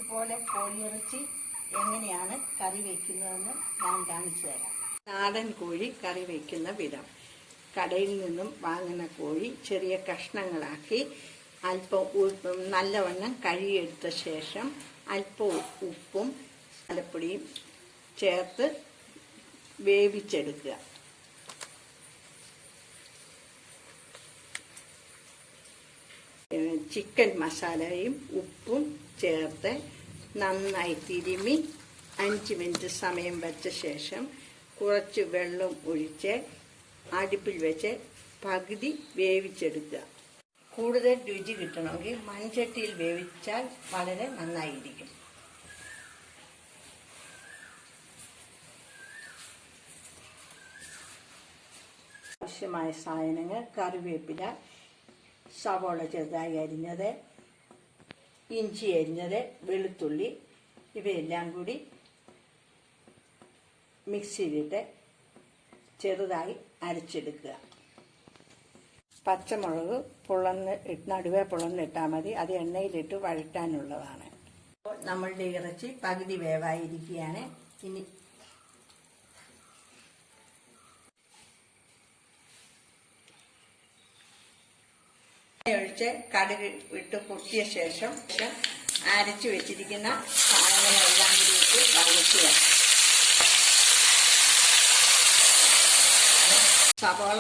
ഇതുപോലെ കോഴിയിറച്ചി എങ്ങനെയാണ് കറി വയ്ക്കുന്നതെന്ന് ഞാൻ കാണിച്ചു തരാം. നാടൻ കോഴി കറി വയ്ക്കുന്ന വിധം. കടയിൽ നിന്നും വാങ്ങുന്ന കോഴി ചെറിയ കഷ്ണങ്ങളാക്കി അല്പം നല്ലവണ്ണം കഴുകിയെടുത്ത ശേഷം അല്പം ഉപ്പും മലപ്പൊടിയും ചേർത്ത് വേവിച്ചെടുക്കുക. ചിക്കൻ മസാലയും ഉപ്പും ചേർത്ത് നന്നായി തിരുമ്മി 5 മിനിറ്റ് സമയം വെച്ച ശേഷം കുറച്ച് വെള്ളം ഒഴിച്ച് അടുപ്പിൽ വെച്ച് പകുതി വേവിച്ചെടുക്കുക. കൂടുതൽ രുചി കിട്ടണമെങ്കിൽ മൺചട്ടിയിൽ വേവിച്ചാൽ വളരെ നന്നായിരിക്കും. ആവശ്യമായ സാധനങ്ങൾ: കറിവേപ്പില, സവോള ചെറുതായി അരിഞ്ഞത്, ഇഞ്ചി അരിഞ്ഞത്, വെളുത്തുള്ളി, ഇവയെല്ലാം കൂടി മിക്സിയിലിട്ട് ചെറുതായി അരച്ചെടുക്കുക. പച്ചമുളക് നടുവേ പൊളന്നിട്ടാൽ മതി, അത് എണ്ണയിലിട്ട് വഴറ്റാനുള്ളതാണ്. അപ്പോൾ നമ്മളുടെ ഇറച്ചി പകുതി വേവായിരിക്കുകയാണ്. ഇനി ഒഴിച്ച് കടുക് ഇട്ട് പൊട്ടിയ ശേഷം അരച്ചു വെച്ചിരിക്കുന്ന സാധനങ്ങളെല്ലാം കൂടി ഇട്ട് വഴറ്റുക. സവോള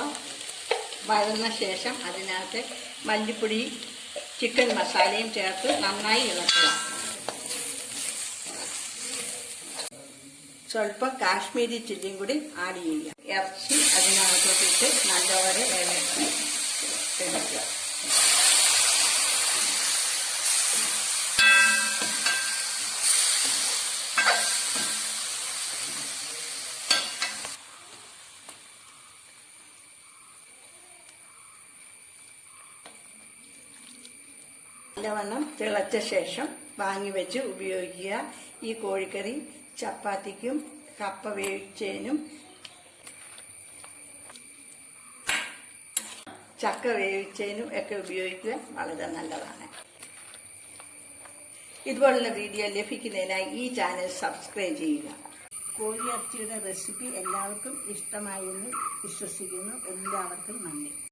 വഴന്ന ശേഷം അതിനകത്ത് മല്ലിപ്പൊടി, ചിക്കൻ മസാലയും ചേർത്ത് നന്നായി ഇളക്കുക. സ്വല്പം കാശ്മീരി ചില്ലിയും കൂടി ആഡ് ചെയ്യുക. ഇറച്ചി അതിനകത്തോട്ടിട്ട് നല്ലപോലെ ഇളക്കി എടുക്കുക. നല്ലവണ്ണം തിളച്ച ശേഷം വാങ്ങി വെച്ച് ഉപയോഗിക്കുക. ഈ കോഴിക്കറി ചപ്പാത്തിക്കും കപ്പ വേവിച്ചതിനും ചക്ക വേവിച്ചതിനും ഒക്കെ ഉപയോഗിക്കുക. വളരെ നല്ലതാണ്. ഇതുപോലുള്ള വീഡിയോ ലഭിക്കുന്നതിനായി ഈ ചാനൽ സബ്സ്ക്രൈബ് ചെയ്യുക. കോഴിയിറച്ചിയുടെ റെസിപ്പി എല്ലാവർക്കും ഇഷ്ടമായെന്ന് വിശ്വസിക്കുന്നു. എല്ലാവർക്കും നന്ദി.